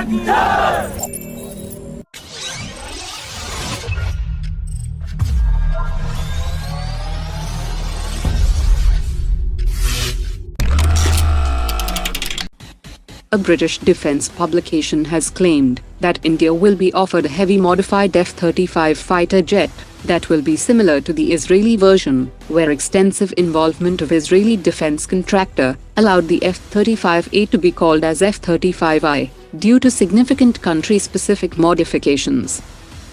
A British defence publication has claimed that India will be offered a heavy modified F-35 fighter jet that will be similar to the Israeli version, where extensive involvement of Israeli defence contractor allowed the F-35A to be called as F-35I, due to significant country-specific modifications.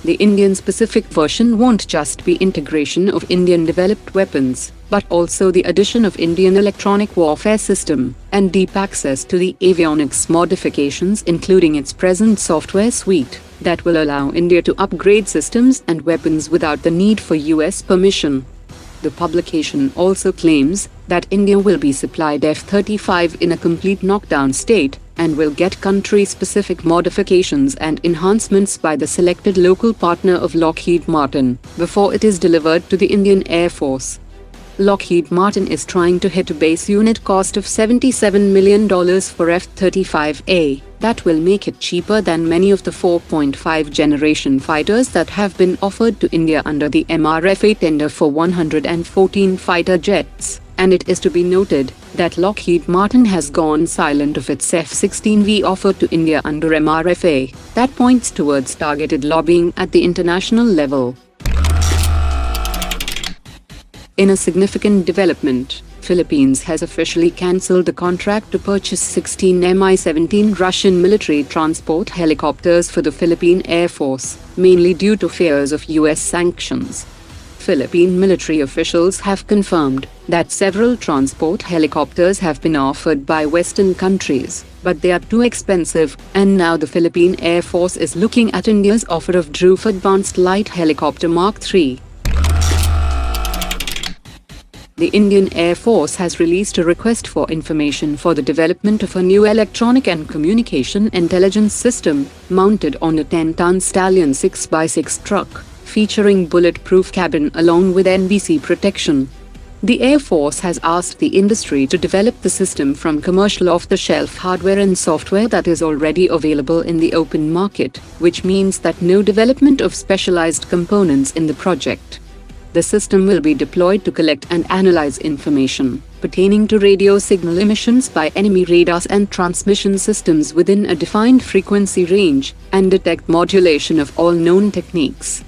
The Indian-specific version won't just be integration of Indian-developed weapons, but also the addition of Indian electronic warfare system and deep access to the avionics modifications, including its present software suite, that will allow India to upgrade systems and weapons without the need for US permission. The publication also claims that India will be supplied F-35 in a complete knockdown state and will get country-specific modifications and enhancements by the selected local partner of Lockheed Martin before it is delivered to the Indian Air Force. Lockheed Martin is trying to hit a base unit cost of $77 million for F-35A. That will make it cheaper than many of the 4.5 generation fighters that have been offered to India under the MRFA tender for 114 fighter jets. And it is to be noted that Lockheed Martin has gone silent of its F-16V offer to India under MRFA. That points towards targeted lobbying at the international level. In a significant development, Philippines has officially cancelled the contract to purchase 16 Mi-17 Russian military transport helicopters for the Philippine Air Force, mainly due to fears of US sanctions. Philippine military officials have confirmed that several transport helicopters have been offered by Western countries, but they are too expensive, and now the Philippine Air Force is looking at India's offer of Dhruv Advanced Light Helicopter Mark III. The Indian Air Force has released a request for information for the development of a new electronic and communication intelligence system mounted on a 10-ton Stallion 6x6 truck, featuring bulletproof cabin along with NBC protection. The Air Force has asked the industry to develop the system from commercial off-the-shelf hardware and software that is already available in the open market, which means that no development of specialized components in the project. The system will be deployed to collect and analyze information pertaining to radio signal emissions by enemy radars and transmission systems within a defined frequency range, and detect modulation of all known techniques.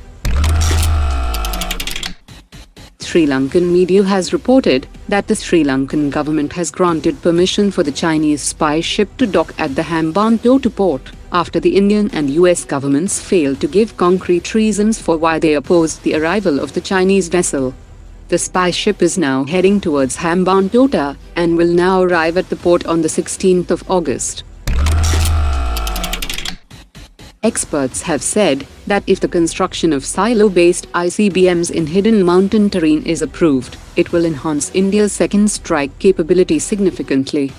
Sri Lankan media has reported that the Sri Lankan government has granted permission for the Chinese spy ship to dock at the Hambantota port, after the Indian and US governments failed to give concrete reasons for why they opposed the arrival of the Chinese vessel. The spy ship is now heading towards Hambantota and will now arrive at the port on the 16th of August. Experts have said that if the construction of silo-based ICBMs in hidden mountain terrain is approved, it will enhance India's second strike capability significantly.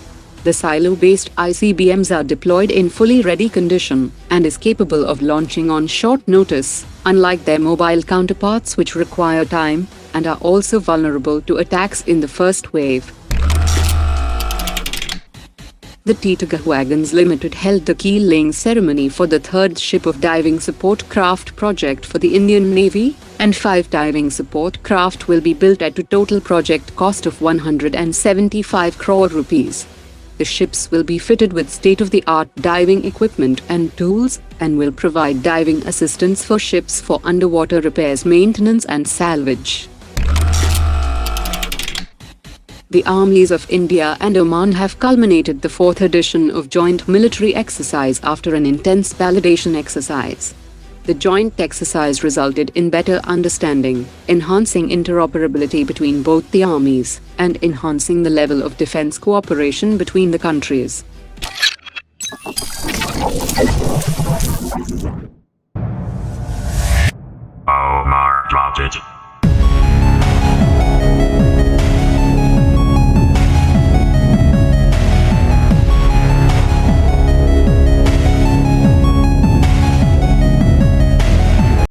The silo-based ICBMs are deployed in fully ready condition and is capable of launching on short notice, unlike their mobile counterparts which require time, and are also vulnerable to attacks in the first wave. The Titagarh Wagons Limited held the keel laying ceremony for the third ship of diving support craft project for the Indian Navy, and 5 diving support craft will be built at a total project cost of 175 crore rupees. The ships will be fitted with state-of-the-art diving equipment and tools, and will provide diving assistance for ships for underwater repairs, maintenance and salvage. The armies of India and Oman have culminated the 4th edition of joint military exercise after an intense validation exercise. The joint exercise resulted in better understanding, enhancing interoperability between both the armies, and enhancing the level of defense cooperation between the countries.